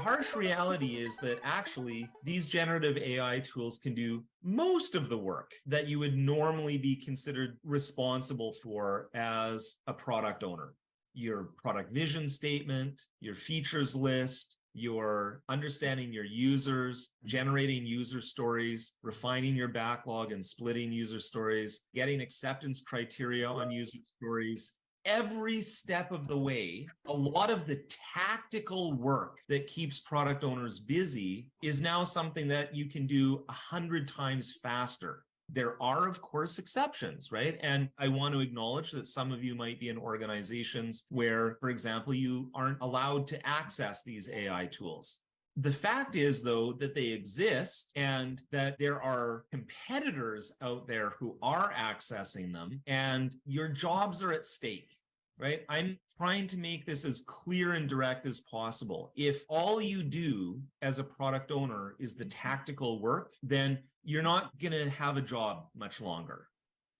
harsh reality is that actually these generative AI tools can do most of the work that you would normally be considered responsible for as a product owner. Your product vision statement, your features list, your understanding your users, generating user stories, refining your backlog and splitting user stories, getting acceptance criteria on user stories. Every step of the way, a lot of the tactical work that keeps product owners busy is now something that you can do 100 times faster. There are, of course, exceptions, right? And I want to acknowledge that some of you might be in organizations where, for example, you aren't allowed to access these AI tools. The fact is, though, that they exist and that there are competitors out there who are accessing them, and your jobs are at stake. Right? I'm trying to make this as clear and direct as possible. If all you do as a product owner is the tactical work, then you're not going to have a job much longer.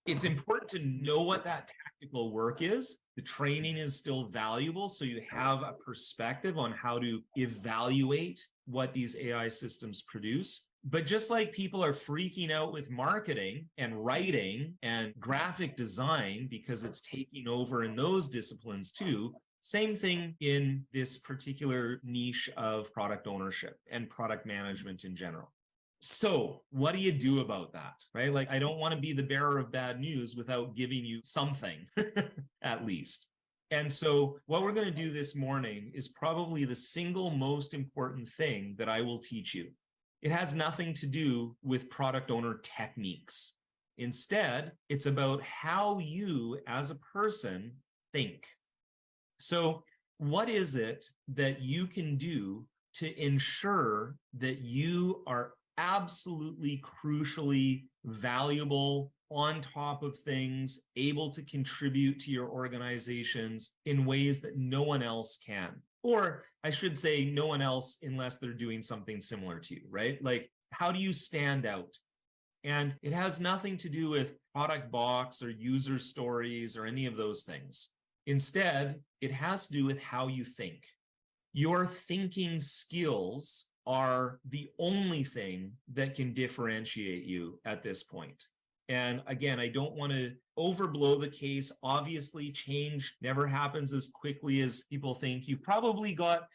It's important to know what that tactical work is. The training is still valuable, so you have a perspective on how to evaluate what these AI systems produce. But just like people are freaking out with marketing and writing and graphic design because it's taking over in those disciplines too, same thing in this particular niche of product ownership and product management in general. So what do you do about that, right? Like, I don't want to be the bearer of bad news without giving you something, at least. And so what we're going to do this morning is probably the single most important thing that I will teach you. It has nothing to do with product owner techniques. Instead, it's about how you as a person think. So what is it that you can do to ensure that you are absolutely crucially valuable, on top of things, able to contribute to your organizations in ways that no one else can? Or I should say no one else unless they're doing something similar to you, right? Like, how do you stand out? And it has nothing to do with product box or user stories or any of those things. Instead, it has to do with how you think. Your thinking skills are the only thing that can differentiate you at this point. And again, I don't want to overblow the case. Obviously, change never happens as quickly as people think. You've probably got,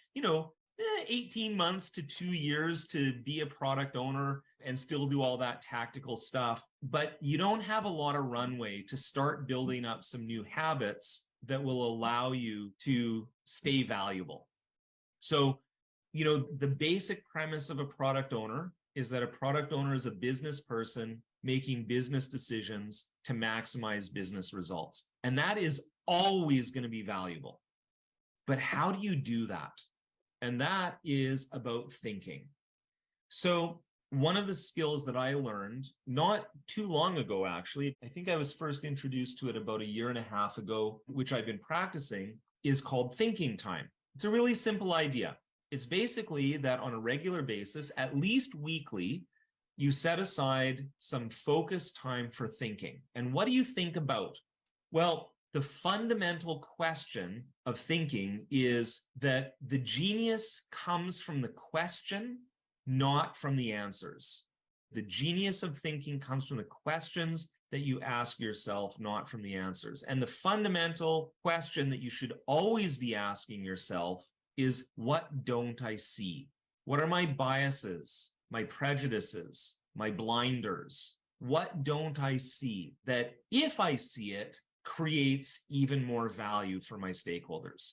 18 months to 2 years to be a product owner and still do all that tactical stuff. But you don't have a lot of runway to start building up some new habits that will allow you to stay valuable. So, the basic premise of a product owner is that a product owner is a business person making business decisions to maximize business results. And that is always going to be valuable. But how do you do that? And that is about thinking. So one of the skills that I learned not too long ago, actually, I think I was first introduced to it about 1.5 years ago, which I've been practicing, is called thinking time. It's a really simple idea. It's basically that on a regular basis, at least weekly, you set aside some focused time for thinking. And what do you think about? Well, the fundamental question of thinking is that the genius comes from the question, not from the answers. The genius of thinking comes from the questions that you ask yourself, not from the answers. And the fundamental question that you should always be asking yourself is, what don't I see? What are my biases, my prejudices, my blinders? What don't I see that, if I see it, creates even more value for my stakeholders?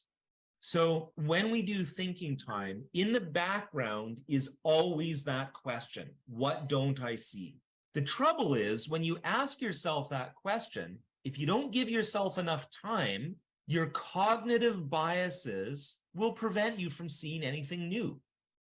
So when we do thinking time, in the background is always that question, what don't I see? The trouble is, when you ask yourself that question, if you don't give yourself enough time, your cognitive biases will prevent you from seeing anything new.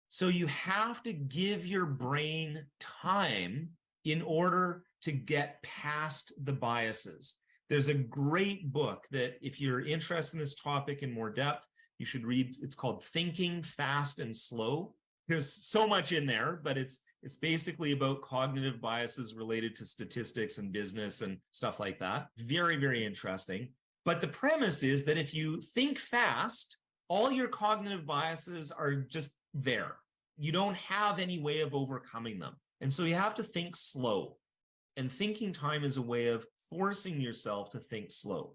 So you have to give your brain time in order to get past the biases. There's a great book that, if you're interested in this topic in more depth, you should read. It's called Thinking Fast and Slow. There's so much in there, but it's basically about cognitive biases related to statistics and business and stuff like that. Very, very interesting. But the premise is that if you think fast, all your cognitive biases are just there. You don't have any way of overcoming them. And so you have to think slow. And thinking time is a way of forcing yourself to think slow.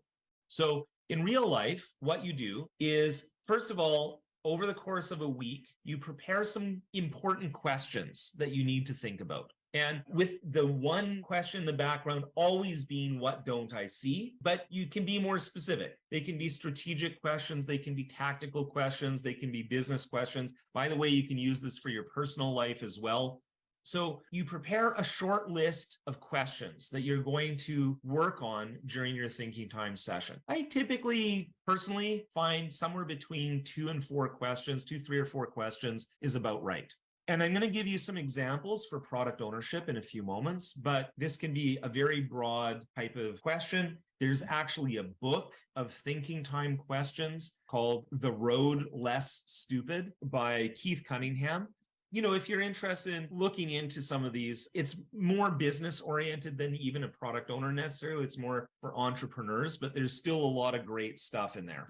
So in real life, what you do is, first of all, over the course of a week, you prepare some important questions that you need to think about. And with the one question in the background always being, what don't I see? But you can be more specific. They can be strategic questions. They can be tactical questions. They can be business questions. By the way, you can use this for your personal life as well. So you prepare a short list of questions that you're going to work on during your thinking time session. I typically, personally, find somewhere between 2 and 4 questions, 2, 3, or 4 questions is about right. And I'm going to give you some examples for product ownership in a few moments, but this can be a very broad type of question. There's actually a book of thinking time questions called The Road Less Stupid by Keith Cunningham. You know, if you're interested in looking into some of these, it's more business oriented than even a product owner necessarily. It's more for entrepreneurs, but there's still a lot of great stuff in there.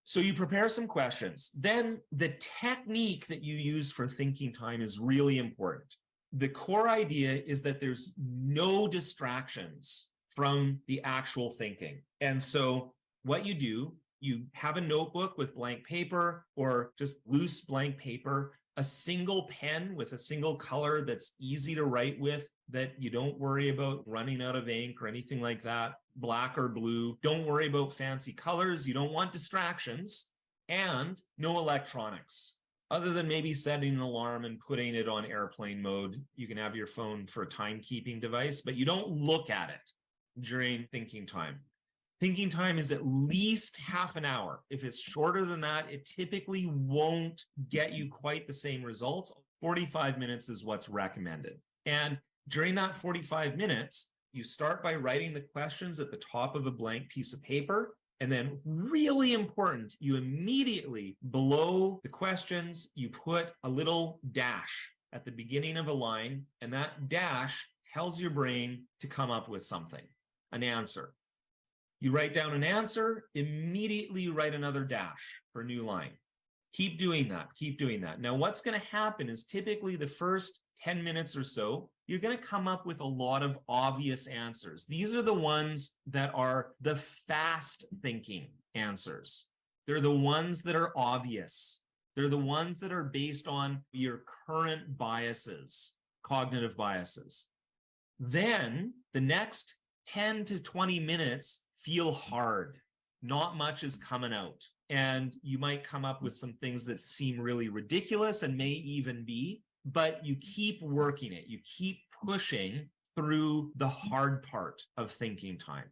So you prepare some questions. Then the technique that you use for thinking time is really important. The core idea is that there's no distractions from the actual thinking. And so what you do, you have a notebook with blank paper or just loose blank paper, a single pen with a single color that's easy to write with, that you don't worry about running out of ink or anything like that, black or blue. Don't worry about fancy colors. You don't want distractions, and no electronics. Other than maybe setting an alarm and putting it on airplane mode, you can have your phone for a timekeeping device, but you don't look at it during thinking time. Thinking time is at least half an hour. If it's shorter than that, it typically won't get you quite the same results. 45 minutes is what's recommended. And during that 45 minutes, you start by writing the questions at the top of a blank piece of paper. And then, really important, you immediately, below the questions, you put a little dash at the beginning of a line. And that dash tells your brain to come up with something, an answer. You write down an answer, immediately write another dash for a new line. Keep doing that. Keep doing that. Now, what's going to happen is typically the first 10 minutes or so, you're going to come up with a lot of obvious answers. These are the ones that are the fast thinking answers. They're the ones that are obvious. They're the ones that are based on your current biases, cognitive biases. Then the next 10 to 20 minutes feel hard. Not much is coming out. And you might come up with some things that seem really ridiculous and may even be, but you keep working it. You keep pushing through the hard part of thinking time.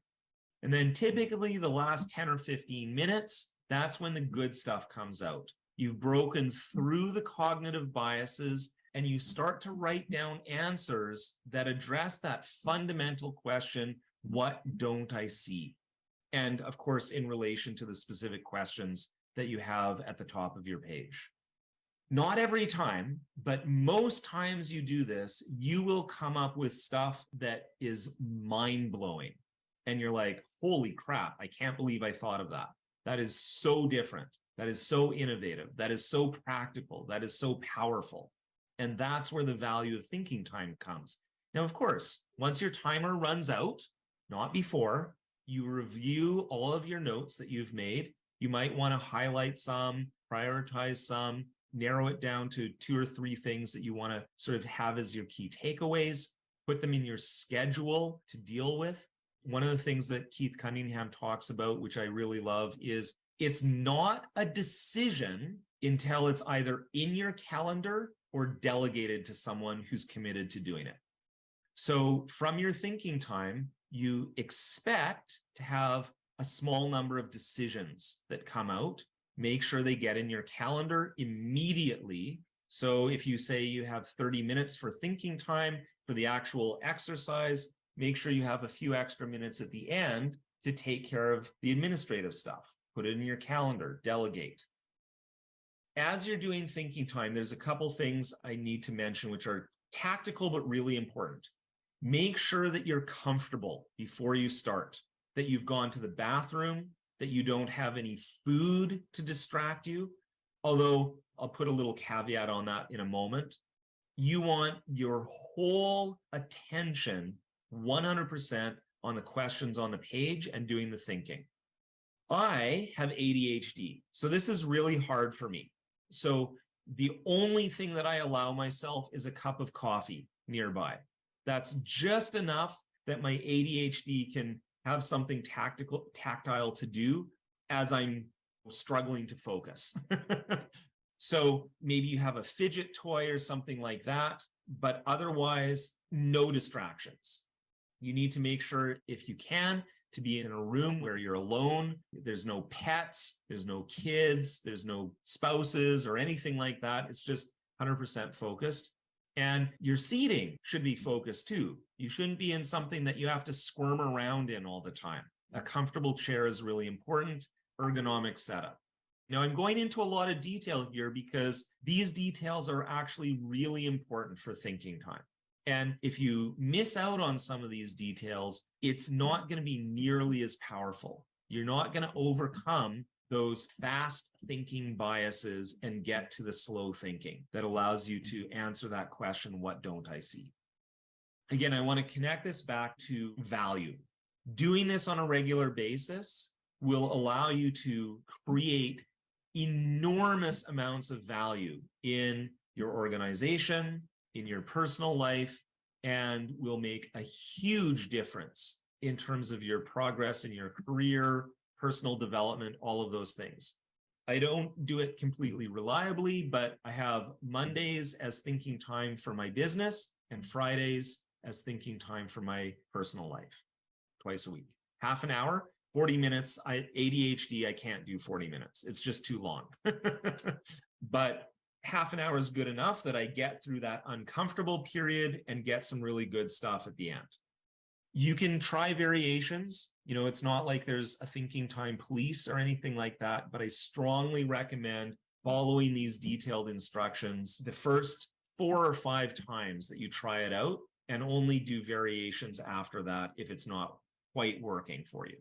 And then typically the last 10 or 15 minutes, that's when the good stuff comes out. You've broken through the cognitive biases and you start to write down answers that address that fundamental question, what don't I see? And of course, in relation to the specific questions that you have at the top of your page. Not every time, but most times you do this, you will come up with stuff that is mind-blowing. And you're like, holy crap, I can't believe I thought of that. That is so different. That is so innovative. That is so practical. That is so powerful. And that's where the value of thinking time comes. Now, of course, once your timer runs out, not before, you review all of your notes that you've made. You might want to highlight some, prioritize some, narrow it down to 2 or 3 things that you want to sort of have as your key takeaways, put them in your schedule to deal with. One of the things that Keith Cunningham talks about, which I really love, is it's not a decision until it's either in your calendar or delegated to someone who's committed to doing it. So from your thinking time, you expect to have a small number of decisions that come out. Make sure they get in your calendar immediately. So if you say you have 30 minutes for thinking time for the actual exercise, make sure you have a few extra minutes at the end to take care of the administrative stuff. Put it in your calendar, delegate. As you're doing thinking time, there's a couple things I need to mention which are tactical but really important. Make sure that you're comfortable before you start, that you've gone to the bathroom, that you don't have any food to distract you. Although I'll put a little caveat on that in a moment. You want your whole attention 100% on the questions on the page and doing the thinking. I have ADHD, so this is really hard for me. So the only thing that I allow myself is a cup of coffee nearby. That's just enough that my ADHD can have something tactile to do as I'm struggling to focus. So maybe you have a fidget toy or something like that, but otherwise, no distractions. You need to make sure, if you can, to be in a room where you're alone. There's no pets, there's no kids, there's no spouses or anything like that. It's just 100% focused. And your seating should be focused too. You shouldn't be in something that you have to squirm around in all the time. A comfortable chair is really important. Ergonomic setup. Now, I'm going into a lot of detail here because these details are actually really important for thinking time. And if you miss out on some of these details, it's not going to be nearly as powerful. You're not going to overcome those fast thinking biases and get to the slow thinking that allows you to answer that question, what don't I see? Again, I want to connect this back to value. Doing this on a regular basis will allow you to create enormous amounts of value in your organization, in your personal life, and will make a huge difference in terms of your progress in your career, personal development, all of those things. I don't do it completely reliably, but I have Mondays as thinking time for my business and Fridays as thinking time for my personal life, twice a week. Half an hour, 40 minutes. ADHD, I can't do 40 minutes. It's just too long. But half an hour is good enough that I get through that uncomfortable period and get some really good stuff at the end. You can try variations. You know, it's not like there's a thinking time police or anything like that, but I strongly recommend following these detailed instructions the first 4 or 5 times that you try it out, and only do variations after that if it's not quite working for you.